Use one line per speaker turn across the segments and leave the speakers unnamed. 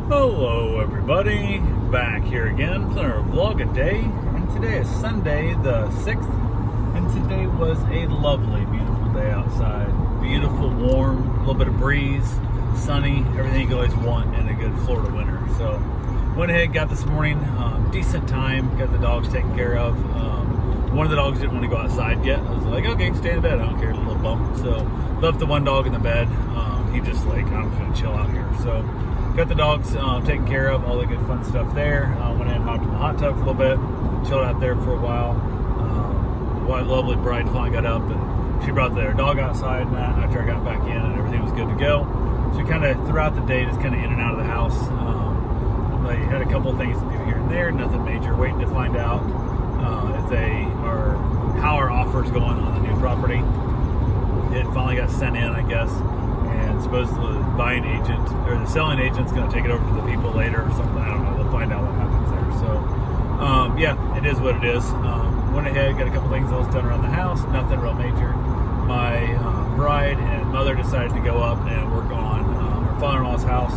Hello everybody, back here again for our vlog a day, and today is Sunday the 6th, and today was a lovely, beautiful day outside. Beautiful, warm, a little bit of breeze, sunny, everything you always want in a good Florida winter. So, went ahead, got this morning, decent time, got the dogs taken care of. One of the dogs didn't want to go outside yet. I was like, okay, stay in bed, I don't care, a little bump. So, left the one dog in the bed. He just like, I'm just gonna chill out here. So, got the dogs taken care of, all the good fun stuff there. Went in, hopped in the hot tub for a little bit, chilled out there for a while. Lovely bride finally got up and she brought their dog outside, and after I got back in and everything was good to go. So we kind of, throughout the day, just kind of in and out of the house. I had a couple of things to do here and there, nothing major, waiting to find out how our offer's going on the new property. It finally got sent in, I guess. And supposedly the buying agent or the selling agent's going to take it over to the people later or something. I don't know. We'll find out what happens there. So, yeah, it is what it is. Went ahead, got a couple things else done around the house. Nothing real major. My bride and mother decided to go up and work on her father-in-law's house,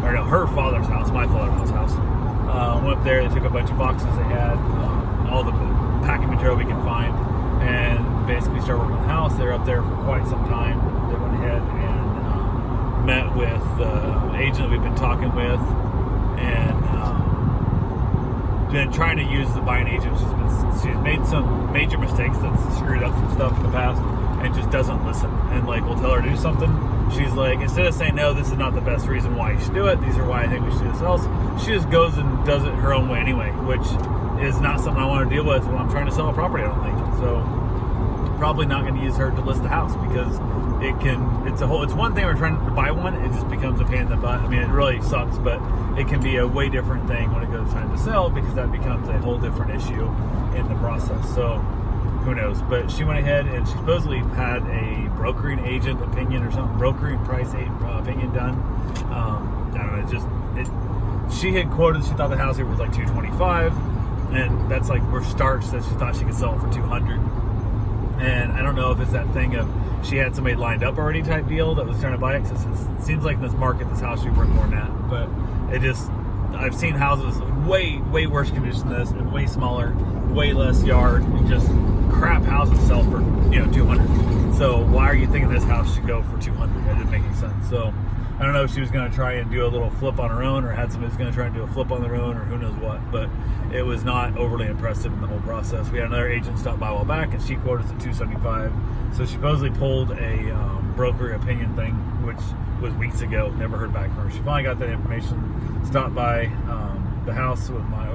or no, her father's house, my father-in-law's house. Went up there. They took a bunch of boxes they had, all the packing material we can find, and basically started working on the house. They're up there for quite some time. They went ahead and met with the agent we've been talking with, and been trying to use the buying agent. She's made some major mistakes that's screwed up some stuff in the past, and just doesn't listen. And like, we'll tell her to do something, she's like, instead of saying no, this is not the best reason why you should do it, these are why I think we should do this else, she just goes and does it her own way anyway, which is not something I want to deal with when I'm trying to sell a property, I don't think. So probably not going to use her to list the house, because it's one thing we're trying to buy one, it just becomes a pain in the butt. I mean, it really sucks, but it can be a way different thing when it goes time to sell, because that becomes a whole different issue in the process. So who knows? But she went ahead and she supposedly had a brokering agent opinion or something, brokering price opinion done. I don't know, she had quoted, she thought the house here was like $225, and that's like where starts, that she thought she could sell it for $200. And I don't know if it's that thing of she had somebody lined up already type deal that was trying to buy it. It seems like in this market, this house should be worth more than that. But I've seen houses way, way worse condition than this, and way smaller, way less yard, and just crap houses sell for, $200. So why are you thinking this house should go for $200? That didn't make any sense. So I don't know if she was going to try and do a little flip on her own, or had somebody who's going to try and do a flip on their own, or who knows what. But it was not overly impressive in the whole process. We had another agent stop by a while back, and she quoted us at $275. So she supposedly pulled a broker opinion thing, which was weeks ago. Never heard back from her. She finally got that information, stopped by the house with my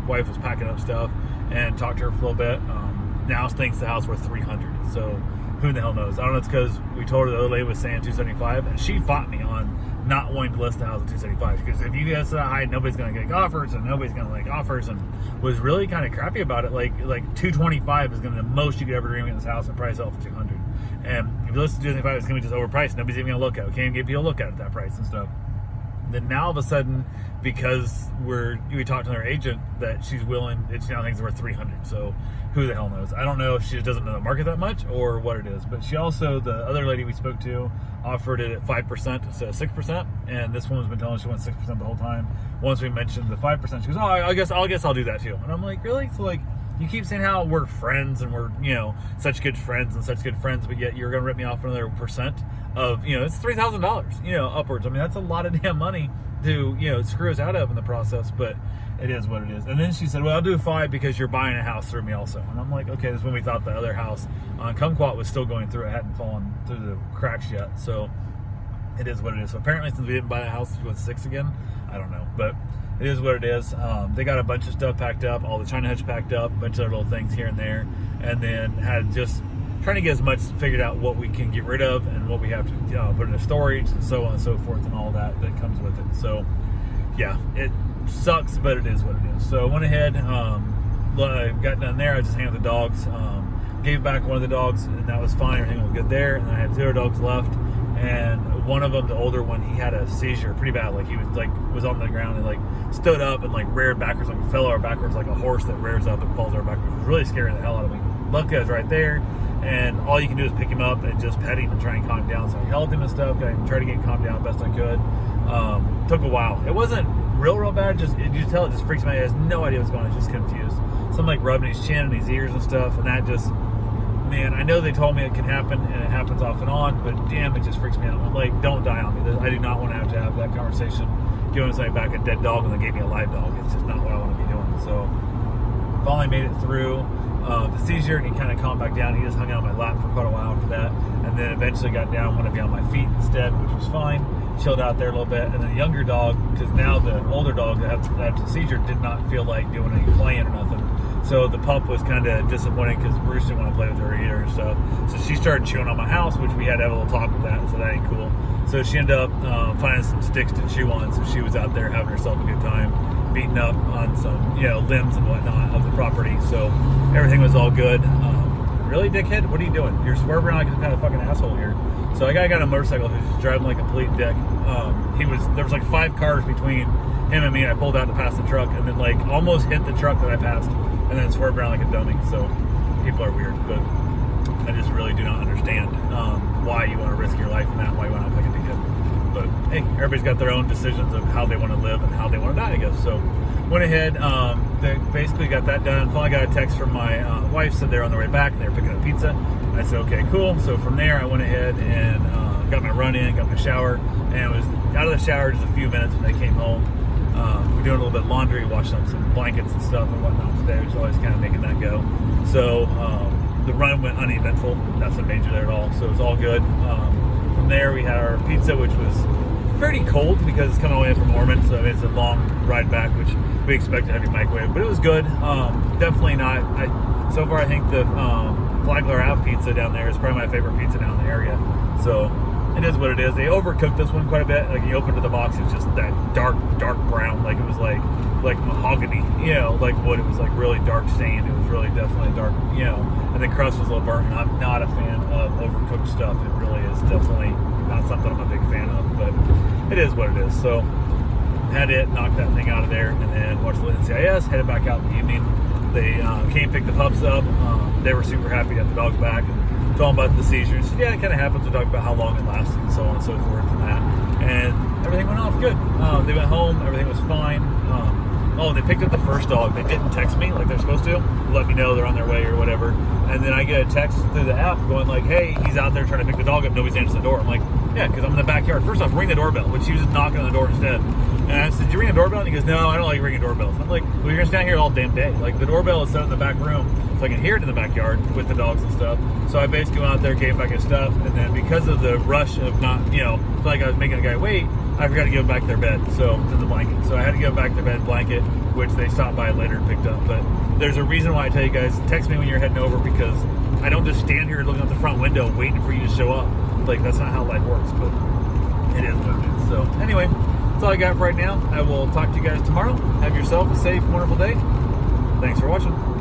wife was packing up stuff, and talked to her for a little bit. Now thinks the house worth $300. So who the hell knows? I don't know. It's because we told her the other lady was saying $275, and she fought me on not wanting to list the house at $275, because if you guys that high, nobody's going to get offers, and nobody's going to like offers, and was really kind of crappy about it. Like $225 is going to be the most you could ever dream in this house, and price sell it for $200. And if you list to $225, it's going to be just overpriced. Nobody's even going to look at it. We can't even get people to look at it at that price and stuff. Then now all of a sudden, because we talked to our agent that she's willing, she now thinks it's worth $300. So who the hell knows? I don't know if she just doesn't know the market that much or what it is. But she also, the other lady we spoke to, offered it at 5% instead of 6%. And this woman's been telling us she wants 6% the whole time. Once we mentioned the 5%, she goes, "Oh, I guess I'll do that too." And I'm like, really? So like, you keep saying how we're friends and we're, such good friends, but yet you're going to rip me off another percent of, it's $3,000, upwards. I mean, that's a lot of damn money to, screw us out of in the process, but it is what it is. And then she said, "Well, I'll do 5 because you're buying a house through me also." And I'm like, okay, this is when we thought the other house on Kumquat was still going through. It hadn't fallen through the cracks yet. So it is what it is. So apparently, since we didn't buy the house, she wants 6 again. I don't know, but it is what it is. They got a bunch of stuff packed up, all the China Hutch packed up, a bunch of other little things here and there, and then had just trying to get as much figured out what we can get rid of and what we have to put in storage and so on and so forth, and all that comes with it. So yeah, it sucks, but it is what it is. So I went ahead, got done there. I was just hanging with the dogs, gave back one of the dogs, and that was fine. Everything was good there. And then I had 0 dogs left, and one of them, the older one, he had a seizure pretty bad. Like he was on the ground and like stood up and like reared backwards, like fell over backwards like a horse that rears up and falls over backwards. It was really scaring the hell out of me. Luckily I was right there, and all you can do is pick him up and just pet him and try and calm him down. So I held him and stuff, and tried to get him calmed down best I could. took a while. It wasn't real bad. Just you just tell it just freaks me out. He has no idea what's going on. He's just confused. So I'm like rubbing his chin and his ears and stuff, and that just, man, I know they told me it can happen, and it happens off and on, but damn, it just freaks me out. I'm like, don't die on me. I do not want to have that conversation, giving somebody back a dead dog when they gave me a live dog. It's just not what I want to be doing. So finally made it through the seizure, and he kind of calmed back down. He just hung out on my lap for quite a while after that, and then eventually got down, wanted to be on my feet instead, which was fine. Chilled out there a little bit, and then the younger dog, because now the older dog that had the seizure did not feel like doing any playing or nothing. So the pup was kind of disappointed because Bruce didn't want to play with her either. So she started chewing on my house, which we had to have a little talk with that. So that ain't cool. So she ended up finding some sticks to chew on. So she was out there having herself a good time, beating up on some limbs and whatnot of the property. So everything was all good. Really, dickhead? What are you doing? You're swerving around like a kind of fucking asshole here. So a guy got a motorcycle who's just driving like a complete dick. There was like 5 cars between him and me, and I pulled out to pass the truck, and then like almost hit the truck that I passed, and then swerved around like a dummy. So people are weird, but I just really do not understand why you want to risk your life in that, why you want to like a dickhead. But hey, everybody's got their own decisions of how they want to live and how they want to die, I guess. So went ahead, they basically got that done. Finally got a text from my wife, said they're on their way back and they were picking up pizza. I said, okay, cool. So from there, I went ahead and got my run in, got my shower, and was out of the shower just a few minutes when they came home. We're doing a little bit of laundry, washing up some blankets and stuff and whatnot today, which is always kind of making that go. So the run went uneventful, nothing major there at all. So it was all good. From there, we had our pizza, which was pretty cold because it's coming away from Ormond, so it's a long ride back, which we expect to have your microwave, but it was good. Definitely not. So far, I think the Flagler Ave pizza down there is probably my favorite pizza down in the area. So it is what it is. They overcooked this one quite a bit. Like you opened the box, it's just that dark brown, like it was like mahogany, like wood. It was like really dark stained. It was really definitely dark, and the crust was a little burnt. And I'm not a fan of overcooked stuff. It really is definitely not something I'm a big fan of, but it is what it is. So had it, knocked that thing out of there, and then watched the NCIS, headed back out in the evening. They came pick the pups up. They were super happy to have the dogs back, and told them about the seizures. Yeah, it kind of happens. We talked about how long it lasted and so on and so forth and that. And everything went off good. They went home. Everything was fine. They picked up the first dog. They didn't text me like they're supposed to. Let me know they're on their way or whatever. And then I get a text through the app going like, hey, he's out there trying to pick the dog up. Nobody's answering the door. I'm like, yeah, because I'm in the backyard. First off, ring the doorbell, which he was just knocking on the door instead. And I said, did you ring a doorbell? And he goes, no, I don't like ringing doorbells. I'm like, well, you're going to stand here all damn day. Like, the doorbell is set in the back room, so I can hear it in the backyard with the dogs and stuff. So I basically went out there, gave back his stuff, and then because of the rush of not, feel like I was making the guy wait, I forgot to give back their bed, the blanket. So I had to give back their bed blanket, which they stopped by later and picked up. But there's a reason why I tell you guys, text me when you're heading over, because I don't just stand here looking out the front window waiting for you to show up. Like, that's not how life works, but it is what it is. So anyway, that's all I got for right now. I will talk to you guys tomorrow. Have yourself a safe, wonderful day. Thanks for watching.